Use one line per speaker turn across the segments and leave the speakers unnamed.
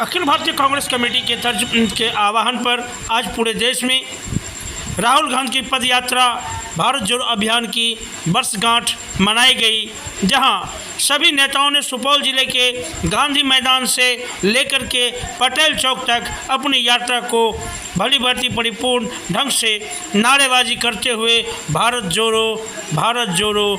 Akhil Bharatiya Congress committee के तर्ज के आह्वान पर आज पूरे देश में राहुल गांधी की पद यात्रा भारत जोड़ो अभियान की वर्षगांठ मनाई गई, जहां सभी नेताओं ने सुपौल जिले के गांधी मैदान से लेकर के पटेल चौक तक अपनी यात्रा को भली भांति परिपूर्ण ढंग से नारेबाजी करते हुए भारत जोड़ो, भारत जोड़ो,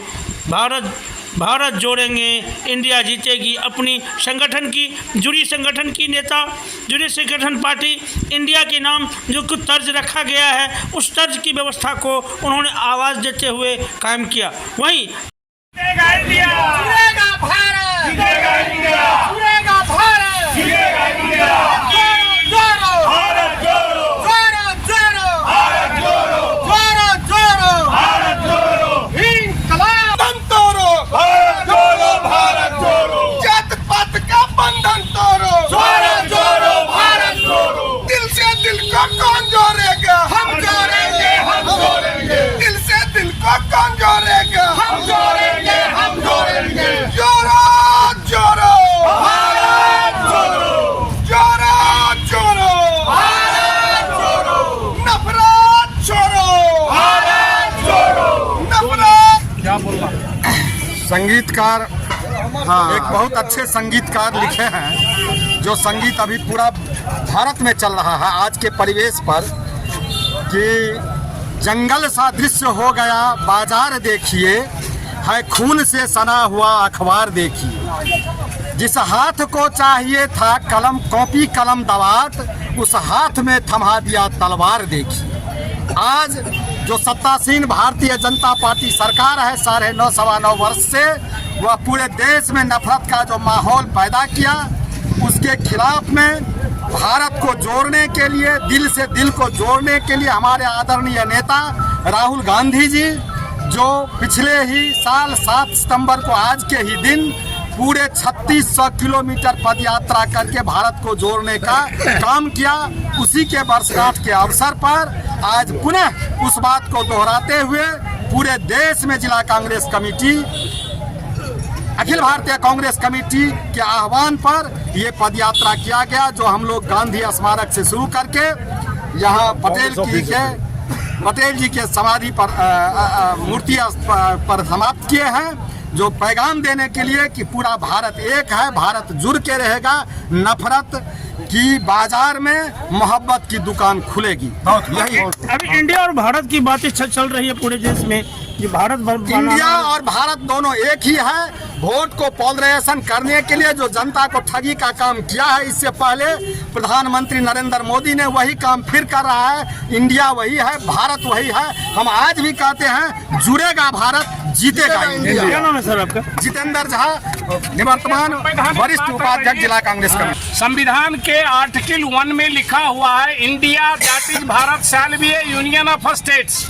भारत जोड़ेंगे, इंडिया जीतेगी, अपनी संगठन की नेता जुड़ी संगठन पार्टी इंडिया के नाम जो कुछ तर्ज रखा गया है, उस तर्ज की व्यवस्था को उन्होंने आवाज़ देते हुए कायम किया। वहीं
कौन जोड़ेगा? हम जोड़ेंगे, हम जोड़ेंगे। दिल से दिल को कौन जोड़ेगा? हम जोड़ेंगे, हम जोड़ेंगे। जोड़ो जोड़ो भारत जोड़ो, जोड़ो जोड़ो भारत जोड़ो, नफरत छोड़ो भारत जोड़ो, नफरत।
क्या बोल रहा? संगीतकार एक बहुत अच्छे संगीतकार लिखे हैं, जो संगीत अभी पूरा भारत में चल रहा है आज के परिवेश पर, कि जंगल सा दृश्य हो गया बाजार देखिए, है खून से सना हुआ अखबार देखिए। जिस हाथ को चाहिए था कलम कॉपी कलम दवात, उस हाथ में थमा दिया तलवार देखिए। आज जो सत्तासीन भारतीय जनता पार्टी सरकार है 9.5 सवा 9 वर्ष से, वह पूरे देश में नफरत का जो माहौल पैदा किया, उसके खिलाफ में भारत को जोड़ने के लिए, दिल से दिल को जोड़ने के लिए हमारे आदरणीय नेता राहुल गांधी जी, जो पिछले ही साल 7 सितंबर को आज के ही दिन पूरे 3600 किलोमीटर पद यात्रा करके भारत को जोड़ने का काम किया, उसी के वर्षगांठ के अवसर पर आज पुनः उस बात को दोहराते हुए पूरे देश में जिला कांग्रेस कमेटी, अखिल भारतीय कांग्रेस कमेटी के आह्वान पर ये पद यात्रा किया गया, जो हम लोग गांधी स्मारक से शुरू करके यहाँ पटेल जी के समाधि पर मूर्ति पर समाप्त किए हैं, जो पैगाम देने के लिए कि पूरा भारत एक है, भारत जुड़ के रहेगा, नफरत की बाजार में मोहब्बत की दुकान खुलेगी। यही
अभी इंडिया और भारत की बातें चल रही है पूरे देश में, कि भारत
इंडिया और भारत दोनों एक ही है। वोट को पोलराइजेशन करने के लिए जो जनता को ठगी का काम किया है, इससे पहले प्रधानमंत्री नरेंद्र मोदी ने वही काम फिर कर रहा है। इंडिया वही है, भारत वही है। हम आज भी कहते हैं जुड़ेगा भारत, जीतेगा इंडिया।
क्या नाम है सर आपका?
जितेंद्र झा, निवर्तमान वरिष्ठ उपाध्यक्ष जिला कांग्रेस कमेटी।
संविधान के आर्टिकल 1 में लिखा हुआ है, India that is Bharat shall be a union of states.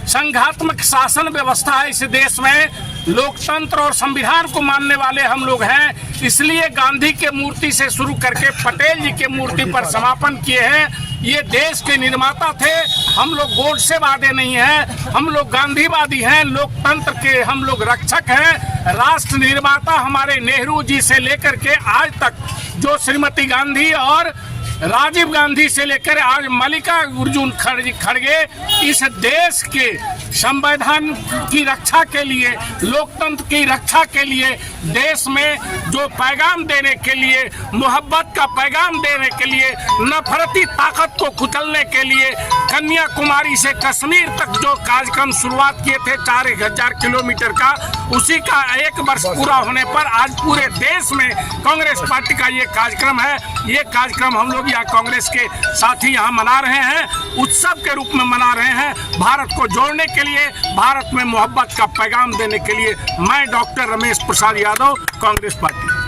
संघात्मक शासन व्यवस्था है इस देश में, लोकतंत्र और संविधान को मानने वाले हम लोग हैं, इसलिए गांधी के मूर्ति से शुरू करके पटेल जी के मूर्ति पर समापन किए हैं। ये देश के निर्माता थे, हम लोग गोडसेवादी नहीं हैं, हम लोग गांधीवादी हैं, लोकतंत्र के हम लोग रक्षक हैं। राष्ट्र निर्माता हमारे नेहरू जी से लेकर के आज तक, जो श्रीमती गांधी और राजीव गांधी से लेकर आज मल्लिकार्जुन खड़गे इस देश के संविधान की रक्षा के लिए, लोकतंत्र की रक्षा के लिए, देश में जो पैगाम देने के लिए, मोहब्बत का पैगाम देने के लिए, नफरती ताकत को कुचलने के लिए, कन्याकुमारी से कश्मीर तक जो कार्यक्रम शुरुआत किए थे 4000 किलोमीटर का, उसी का 1 वर्ष पूरा होने पर आज पूरे देश में कांग्रेस पार्टी का ये कार्यक्रम है। ये कार्यक्रम हम लोग यहाँ कांग्रेस के साथी यहाँ मना रहे हैं, उत्सव के रूप में मना रहे हैं, भारत को जोड़ने के लिए, भारत में मोहब्बत का पैगाम देने के लिए। मैं डॉक्टर रमेश प्रसाद यादव, कांग्रेस पार्टी।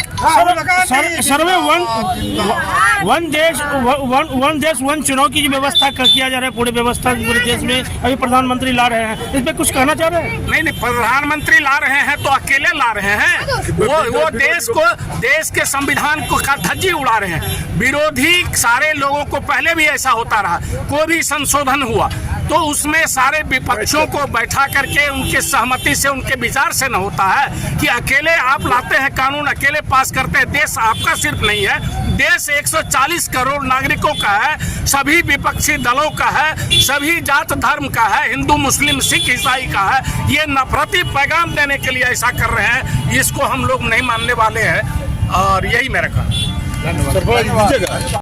सर्वे वन देश वन चुनाव की जो व्यवस्था किया जा रहा है, पूरे व्यवस्था पूरे देश में अभी प्रधानमंत्री ला रहे हैं, इस पे कुछ कहना चाह रहे हैं?
नहीं, प्रधानमंत्री ला रहे हैं तो अकेले ला रहे हैं, वो देश के संविधान को का धज्जी उड़ा रहे हैं। विरोधी सारे लोगों को पहले भी ऐसा होता रहा, कोई भी संशोधन हुआ तो उसमें सारे विपक्षों को बैठा करके उनके सहमति से, उनके विचार से न होता है कि अकेले आप लाते हैं कानून, अकेले पास करते हैं। देश आपका सिर्फ नहीं है, देश 140 करोड़ नागरिकों का है, सभी विपक्षी दलों का है, सभी जात धर्म का है, हिंदू मुस्लिम सिख ईसाई का है। ये नफरती पैगाम देने के लिए ऐसा कर रहे हैं, इसको हम लोग नहीं मानने वाले हैं और यही मेरा कहना है।